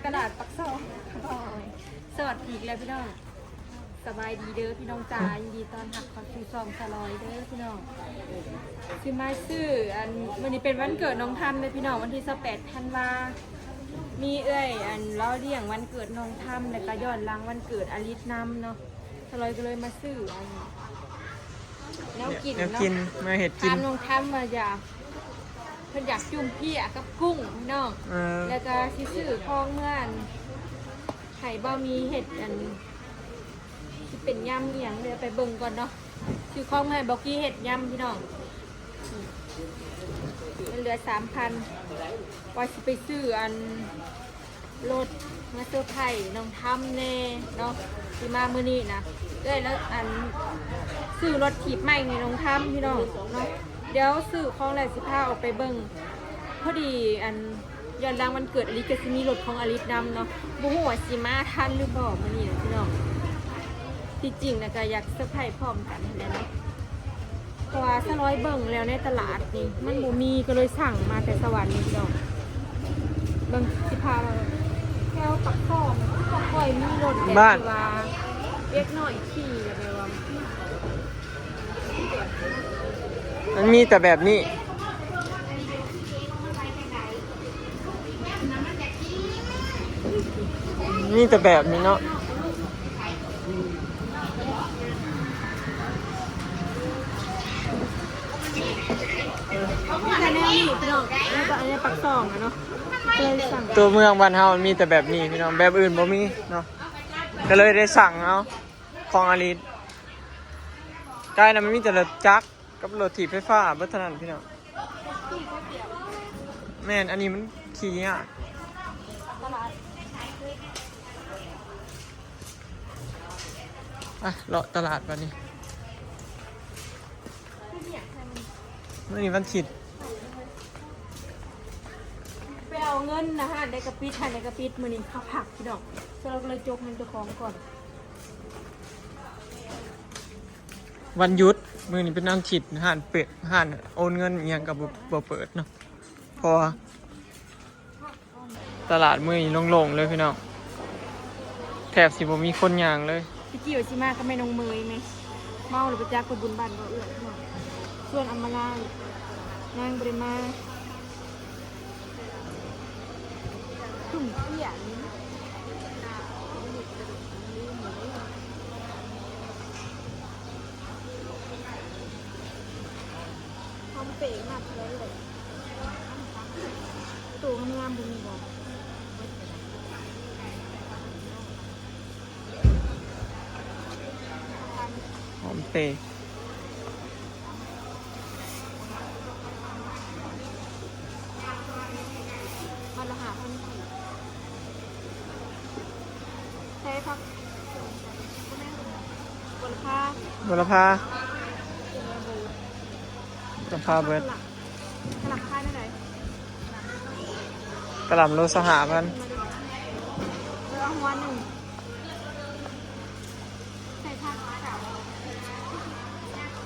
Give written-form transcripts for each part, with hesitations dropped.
ตลาดปักซองสวัสดีแล้วพี่น้องสบายดีเด้อพี่น้องจ๋ายินดีต้อนรับเข้าสู่ซองสลอยเด้อพี่น้องซื้อมาซื้ออันวันนี้เป็นวันเกิดน้องทันเลยพี่น้องวันที่28ธันวามีอันล้อเลี้ยงวันเกิดน้องทันแล้วก็ย้อนหลังวันเกิดอลิสนำเนาะสลอยก็เลยมาซื้ออันแนวกินเนาะมาเห็ดกินตามน้องทันมาจากเพิ่นอยากจุ่มเพี้ยกับกุ้งพี่น้องแล้วก็ซื้อของเมื่อนไข่บะหมี่เห็ดอันที่เป็นยำเอียงเดี๋ยวไปเบิ่งก่อนเนาะซื้อของเมื่อนบอกกี้เห็ดยำพี่น้องมันเหลือ 3,000ว่าสิไปซื้ออันรถมาเซอร์ไพรส์น้องทำแน่เนาะที่มามื้อนี้นะแล้วอันซื้อรถถีบใหม่นี่น้องทำพี่น้องเนาะเดี๋ยวซื้อของแล้วสิพาออกไปเบิ่งพอดีอันย้อนหลังวันเกิดอลิสก็สิมีรถของอลิสนำเนาะบ่ฮู้ว่าสิมาทันหรือบ่มื้อนี้นะพี่น้องที่จริงนะก็อยากเซอร์ไพรส์พร้อมกันนั่นแหละเนาะเพราะว่าถ้าร้อยเบิ่งแล้วในตลาดนี่มันบ่มีก็เลยสั่งมาแต่สวรรค์นี่พี่น้องเบิ่งสิพามาแถวปักคองก็ค่อยมีรถแต่ว่าเล็กน้อยขี่แล้วแบบว่า มันมีแต่แบบนี้มีแต่แบบนี้เนาะแต่แนวนี้พี่น้องแล้วก็อันนี้ปักซองอะเนาะเลยสั่งตัวเมืองบ้านเฮามันมีแต่แบบนี้พี่น้องแบบอื่นบ่มีเนาะก็เลยได้สั่งเอาของอาลีดใกล้นั้นมันมีแต่รถจักรกับรถถีบไฟฟ้าเบิดเท่านั้นพี่น้องแม่นอันนี้มันขี่ยากเลาะตลาดวันนี้มื้อนี้วันอาทิตย์ไปเอาเงินนะฮะในกระปิดค่ะในกระปิดมือนี้ข้าวผักพี่น้องเราก็เลยจกเงินเจ้าของก่อนวันหยุดมื้อนี้เป็นวันอาทิตย์ห้านเปิดห้านโอนเงินอิหยังก็บ่เปิดเนาะเพราะว่าตลาดมื้อนี้โล่งๆเลยพี่น้องแทบสิบ่มีคนย่างเลยพี่จิ๋วชิมาก็ไม่นงเมยไหมเมาหรือไปจ้าคนบุญบันก็เอื้อหน่อยส่วนอำมาลานางบริมาถุงเที่ยนี้ทำเป๋มากเลยตัวงามบุญบอกหอมเปย์มันละหาพันใช้พักบุรพาบุรพาเบิดหลักค่ายได้ไหนกระหล่ำโลสหพันเอาหัวหนึ่งใส่ผักกาด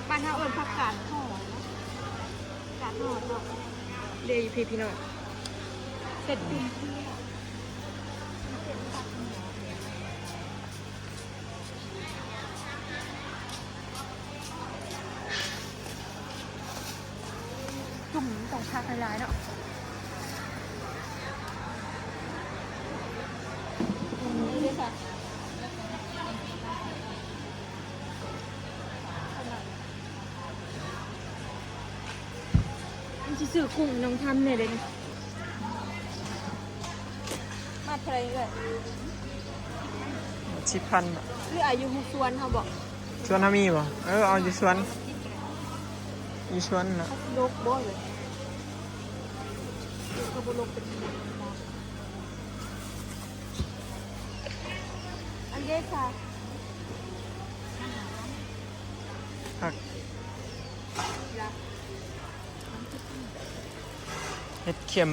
บ้านเราเอิญผักกาดห่อกาดห่อดอกเรียอยู่พี่น้องเสร็จดีจุ่มต้องพักหลายๆเนาะนี่เลยค่ะมันจะสื่อกุ้งน้องทำเนี่ยเลยมาเท่าไรเลย10,000หรืออายุสวนเขาบอกสวนทามีบ่เอาอยู่สวนนะโลกบ่เลยเขาบอกโลกเป็นอันเดซ่าผักเห็ดเข็ม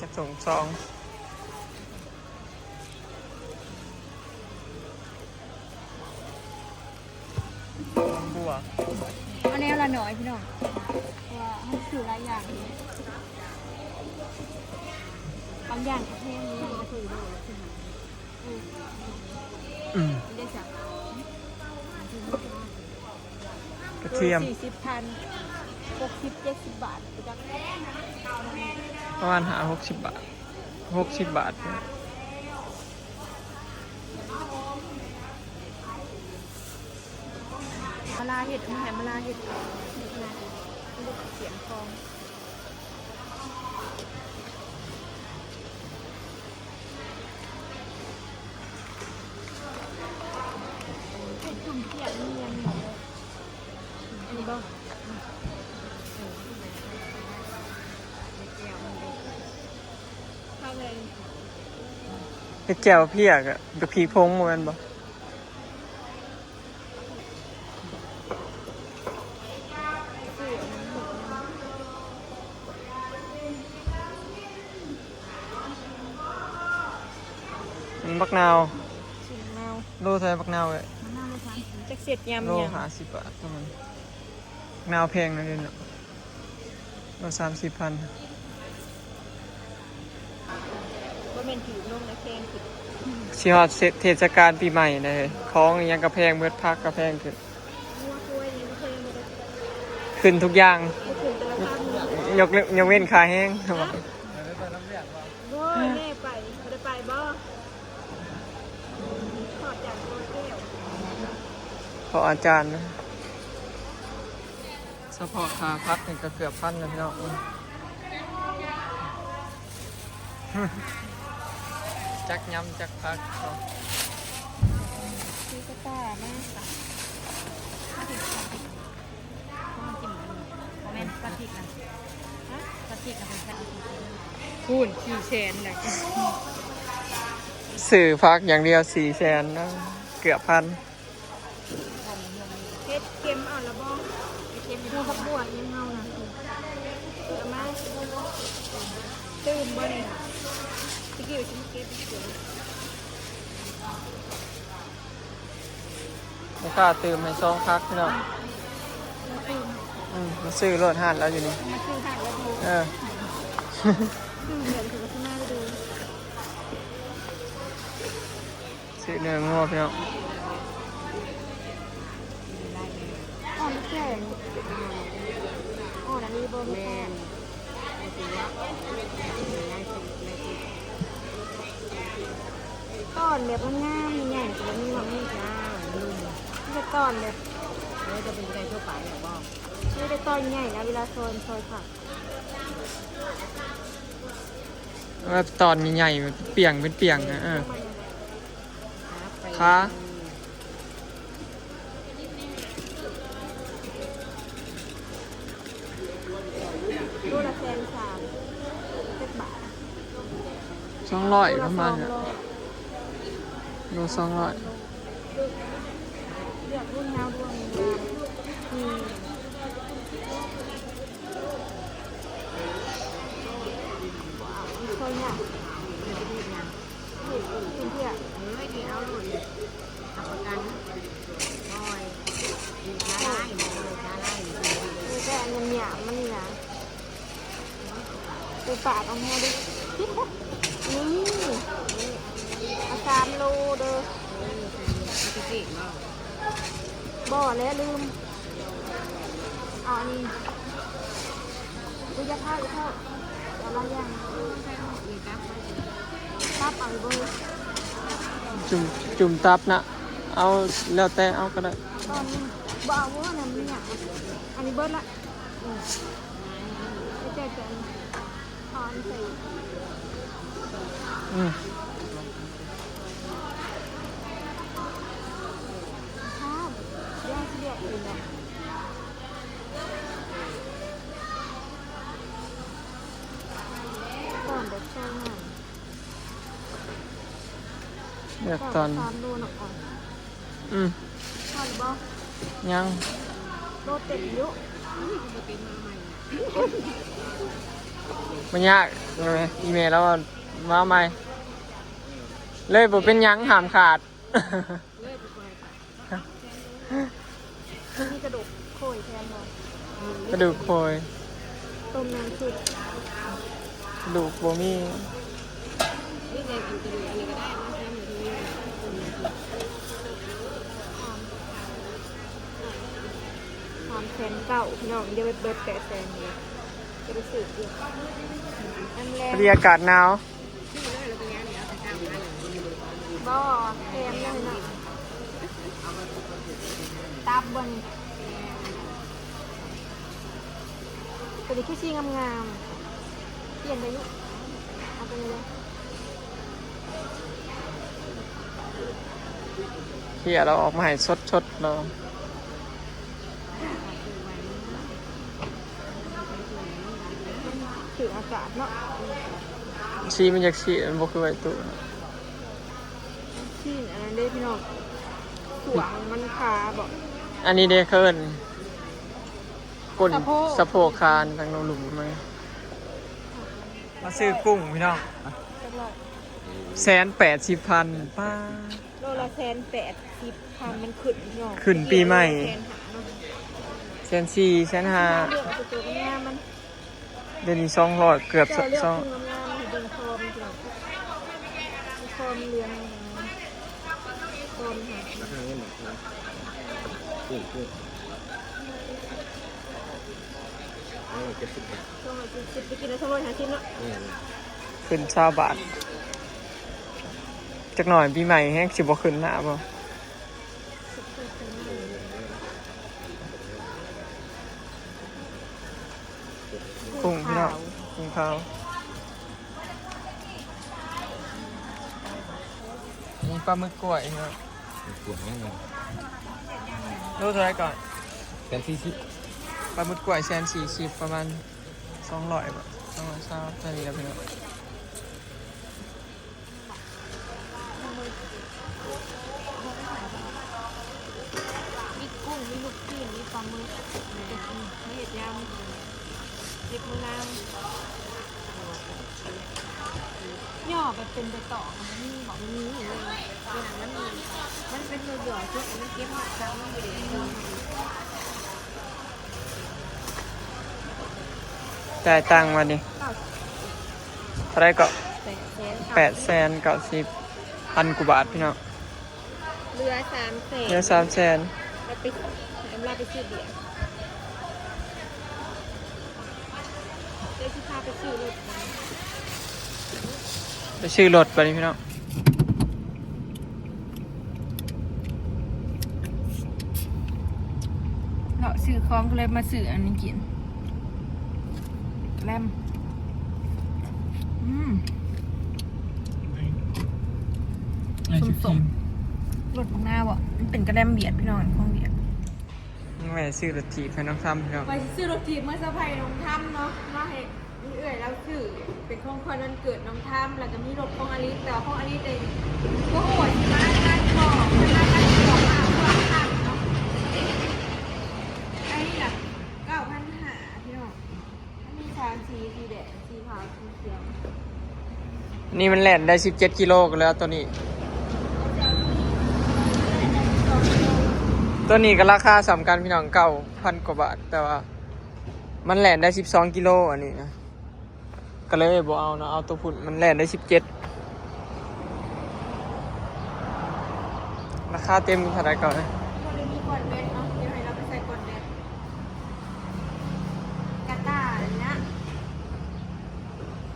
จะส่งซอง เ บ่ เอาแนวละหน่อยพี่น้องว่าให้สื่อหลายอย่างบางอย่างก็แพงบางอย่างก็ถูกด้วยใช่ไหมไม่ได้จับ กระเทียม 40,000 60-70 บาทไปจัก ประมาณ60 บาท60 บาทมะลาเห็ดไม่แหมะลาเห็ดเสียงทองเห็ดจุ่มเขียดเนียนอันนี้บ้างข้าวเลย เฮ็ดแจ่วเพียกอะกับพริกพงเหมือนบ่บักนาว ชิมเมา โลเท่าไหร่บักนาวเอ้ย มะนาวเลยค่ะจักเสียดยำ โล ยำ 50 บาทเท่านั้นบักนาวแพงนะเดี๋ยวนี้โล30,000 ก็เป็นผิวนุ่มและแข็งขึ้น สิฮอดเทศกาลปีใหม่เลยของอิหยังกระแพงเบิดพักกระแพงขึ้น งัวกล้วยนี่ก็แข็งหมดเลย ขึ้นทุกอย่าง ก็คือแต่ละภาพนี่ ยกเว้นขาแห้ง บ่แม่ไปไม่ได้ไปบ่ถอดจากตัวแก้ว ขออาจารย์นะเฉพาะค่าพักนี่ก็เกือบ1,000แล้วพี่น้องจักย้ำจักพักเนาะ ซื้อกระต่ายมากค่ะต้องกินโมเมนต์ปลาทิกนะฮะปลาทิกนะเป็นแค่คูณ400,000เลย สื่อพักอย่างเดียว400,000นะเกือบ1,000 เฮ็ดเค็มอ่อนละบ่เค็มดูผักบัวยังเฮานะเอามาตื่มบ่นี่ตะกี้ว่าสิมาเก็บสวย ไม่กล้าตื่มให้ซองพักพี่น้อง มาตื่ม มาซื้อรถหันแล้วอยู่นี่ มาซื้อหักแล้วดู เออ ซื้อเหรียญถือว่าข้างหน้าไปดู ซื้อเนื้องัวพี่น้อง อ่อนแก่อ่อนอันนี้บ่แม่นต้อนแบบงามๆใหญ่ๆแต่ว่ามีความมีจ้านุ่มนี่จะต้อนแบบจะเป็นใจทั่วไปหรือเปล่าไม่ได้ต้อนใหญ่นะเวลาซอยผัก ว่าตอนใหญ่ๆมันเปียงเป็นเปียงนะขา ลูกละ130,000 7 บาท 200ประมาณเนี่ยโล200 เลือกรุ่นยาวรุ่นยาวคนเนี่ยคุณเพี่ยไม่ดีเอาหลุดเอาประกันบอยมีช้าไล่ช้าไล่มีแต่อันนี้เนี่ยมันนี่นะไปฝากเอาแม่ดินี่เอา3 โลเด้อบ่แล้วลืมเอาอันนี้ดูจะเท่าเอาละยังตับเอาเบอร์ จุ่มตับนะเอาแล้วแต่เอาก็ได้ ตอนนี้บ่เอาว่านั่นนี่อันนี้เบิร์ดละไม่เจ๊จะถอนใส่ ข้าวย่างเสียอื่นเลยก่อนเด็กใช่ไหม เลือกตอน 3 โลหน่อยก่อน ทอดบ่ ยัง โลเต็มยุ มันยากใช่ไหมอีเมลแล้วมาใหม่เลยบ่เป็นหยังหามขาด มีกระดูกโขยแทนหรอก ระดูกโคย ต้มน้ำซุป กระดูกบ่มี นี่ไงกินกระดูกอันนี้ก็ได้นะแค่หมูที่นี่ 3,900,000พี่น้องเดี๋ยวไปเบิด800,000เลยจะไปสืบดูน้ำแร พ ง อดีอากาศหนาว ที่มันได้เราเป็นยังไงเอาแต่กล้ามมาเลย บ่แคมเลยนะตับบนตัวนี้คือชีงามๆเปลี่ยนไปยุเอาไปเลย เที่ยเราออกมาให้สดๆเรา ถืออากาศเนาะ ชีมันอยากชีมันบ่คือไว้ตู้ ชีอันนั้นได้พี่น้องสวงมันขาบอก อันนี้เด้เคินก้น สะโพก สะโพกคานทางโนหลุมมามาซื้อกุ้งพี่น้อง เรียบร้อย 180,000ป้า โลละ180,000มันขึ้นพี่น้อง ขึ้นปีใหม่ แสนหาเนาะ 140,000 150,000 เลือกเอาตัวงามมัน เดี๋ยวนี้200เกือบ เจ้าเลือก สอง คุณงามๆให้ดึงคอมพี่น้องมีคอมเลี้ยงนะคอมหา ราคาเงินหมดนะขึ้น270 บาท ช่วง10ไปกินแล้ว250เนาะ เนี่ย ขึ้น20 บาทจักหน่อยปีใหม่แฮงสิบ่ขึ้นหน้าบ่กุ้งพี่น้องกุ้งขาวนี่ปลาหมึกกล้วยเนาะ ปวดแน่นอน รู้เท่าไหร่ก่อน 140 ปลาหมึกกล้วย140ประมาณ200บาท220เท่านี้แล้วพี่น้อง มีกุ้งมีลูกชิ้นมีปลาหมึกมีเห็ดยำเห็ดมือนางย่อไปเป็นไปต่อมันนี่บอกนี้เลยอย่างนั้นมันเป็นตัวหย่อชุดมันเก็บหมักซ้ำมันไปเลย จ่ายตังค์มาดิเท่าไหร่ก็ 800,000 890,000 กว่าบาทพี่น้อง เรือ300,000 เหลือ300,000 เราไปน้ำลาไปซื้อเบียร์เดี๋ยวที่พาไปซื้อรถนะ ไปชื่อรถไปนี่พี่น้อง เราซื้อของก็เลยมาซื้ออันนี้กินแลมส้มๆรถของหน้าบ่มันเป็นกระแลมเบียดพี่น้องของเบียด แม่ซื้อรถจีบให้น้องทำพี่น้อง ไปซื้อรถจีบเมื่อสะพายน้องถ้ำเนาะมาให้นี่เอื่อยแล้วซื้อเป็นของคนวันเกิดน้องถ้ำแล้วก็มีรถของอลิสแต่ว่าของอลิสเองก็โหดมากการบอกเวลาการบอกมาความต่ำเนาะไอ้นี่แบบ9,500พี่น้องมีสีแดงสีขาวสีเขียว นี่มันแล่นได้17 กิโลกันแล้วตัวนี้ ตัวนี้ก็ราคาสำคัญพี่น้อง9,000 กว่าบาท แต่ว่ามันแล่นได้12 กิโลอันนี้นะก็เลยบ่เอาเนาะเอาตัวพุ่นมันแล่นได้17ราคาเต็มเท่าไหร่ก่อนนะ วันนี้มีก่อนเวทเนาะเดี๋ยวให้เราไปใส่ก่อนเวทกาตาร์เลยนะ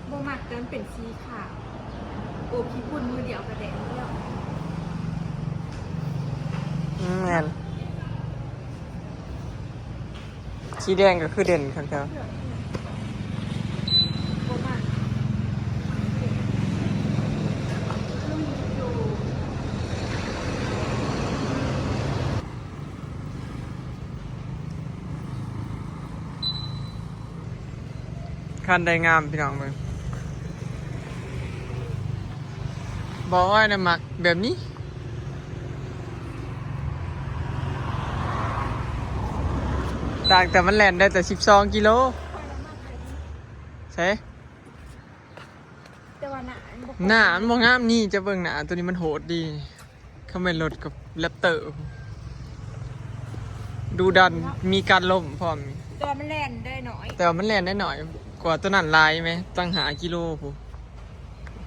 โบมักเติมเป็นสีขาวโอ้พี่พุ่นมือเดียวกระแดงเดียว แม่นสีแดงก็คือเด่นครับครับ โบมัก คันได้งามพี่น้องเลยบอกว่านะมักแบบนี้ต่างแต่มันแล่นได้แต่12 กิโลใช่ แต่ว่าหนาอันบ่ หน้ามันบ่งามนี่จะเบิ่งหน้าตัวนี้มันโหดดีเขาเป็นรถกับแรปเตอร์ ดูดันมีการล่มพร้อม ตัวมันแล่นได้หน่อย แต่ว่ามันแล่นได้หน่อย กว่าตัวนั้นลายไหมตั้งหากิโลผู้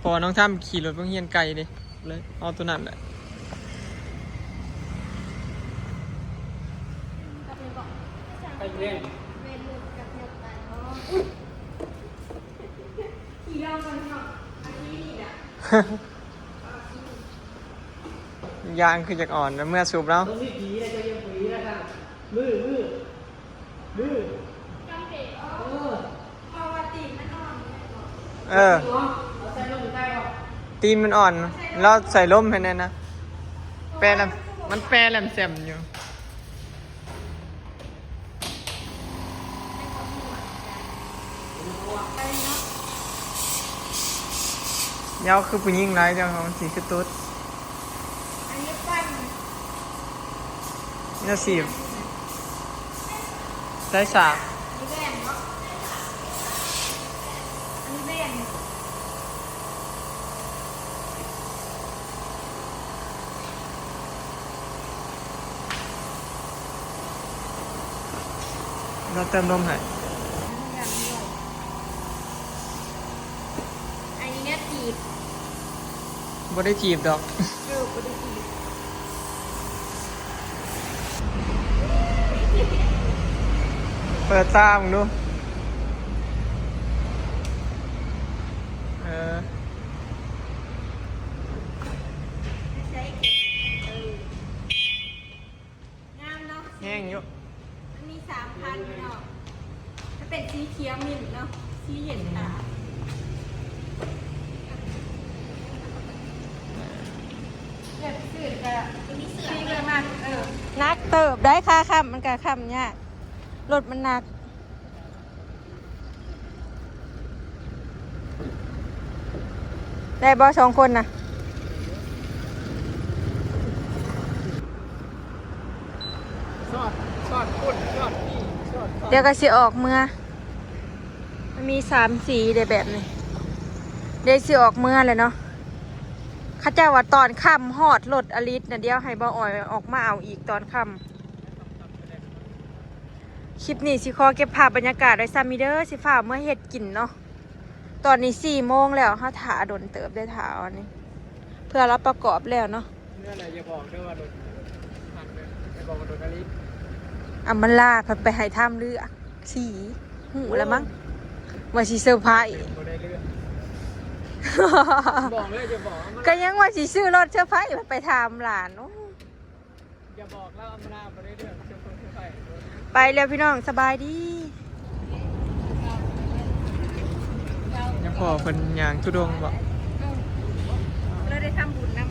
พอน้องท่ามขี่รถเพิ่งเฮียนไกลเลยเลยเอาตัวนั้นแหละ ไปเล่น ขี่เรามันเนาะอันนี้นี่แหละ ยางคือจากอ่อนนะเมื่อสูบแล้ว ต้องมีผีนะจะยังผีนะครับมือเพราะว่าตีนมันอ่อน เออ เอาใส่ลงใต้ก่อน ตีนมันอ่อนแล้วใส่ล่มให้แน่นะแปรแหลมมันแปรแหลมแซมอยู่ยาวคือผู้หญิงไรจังของสีคือตุ๊ด อันนี้ปั้น เนี่ยสีได้สาก อันนี้แว่นเนาะอันนี้แว่น เราเติมลมให้ อันนี้เนี่ยตีบ บ่ได้จีบดอก เออปกติตีบ เปิดตามึงดูเออ ใช้งามเนาะ แห้งอยู่ มันมี3,000เนาะถ้าเป็นสีเขียวมิ้นท์เนาะสีเห็นตาเลือดสืดก็สีเลือดมันนักเติบได้ค่าค่ำมันก็ค่ำเนี่ยรถมันหนักได้บอ2 คนนะ ชอดพุ่นชอดพี่ชอด เดี๋ยวก็สิออกเมื่อมันมี3 สีเดี๋ยวแบบนี้เดี๋ยวสิออกเมื่อเลยเนาะข้าเจ้าว่าตอนค่ำฮอดรถอลิสนะเดี๋ยวให้บ่อ่อยออกมาเอาอีกตอนค่ำคลิปนี้สิขอเก็บภาพบรรยากาศไว้ซ้ำมีเด้อสิฝ่าเมื่อเฮ็ดกินเนาะตอนนี้4 โมงแล้วเฮาถาโดนเติบได้ถาอันนี้ เพื่อรับประกอบแล้วเนาะ นี่แหละอย่าบอกด้วยว่าโดนหันเลยอย่าบอกว่าโดนอะไร อัมมาลาเพิ่นไปให้ท่ามเลือกสีหูแล้วมั้งว่าสิเซอร์ไพรส์ โดนได้เรื่องบอกเลยอย่าบอกว่า ก็ยังว่าสิซื้อรถเซอร์ไพรส์ไปทำหลานโอ้ อย่าบอกแล้วอัมนาบ่ได้เรื่องเชื่อคนเชื่อใคร ไปแล้วพี่น้องสบายดี ยังพอเพิ่นย่างทุดงบ่ เราได้ทำบุญนำ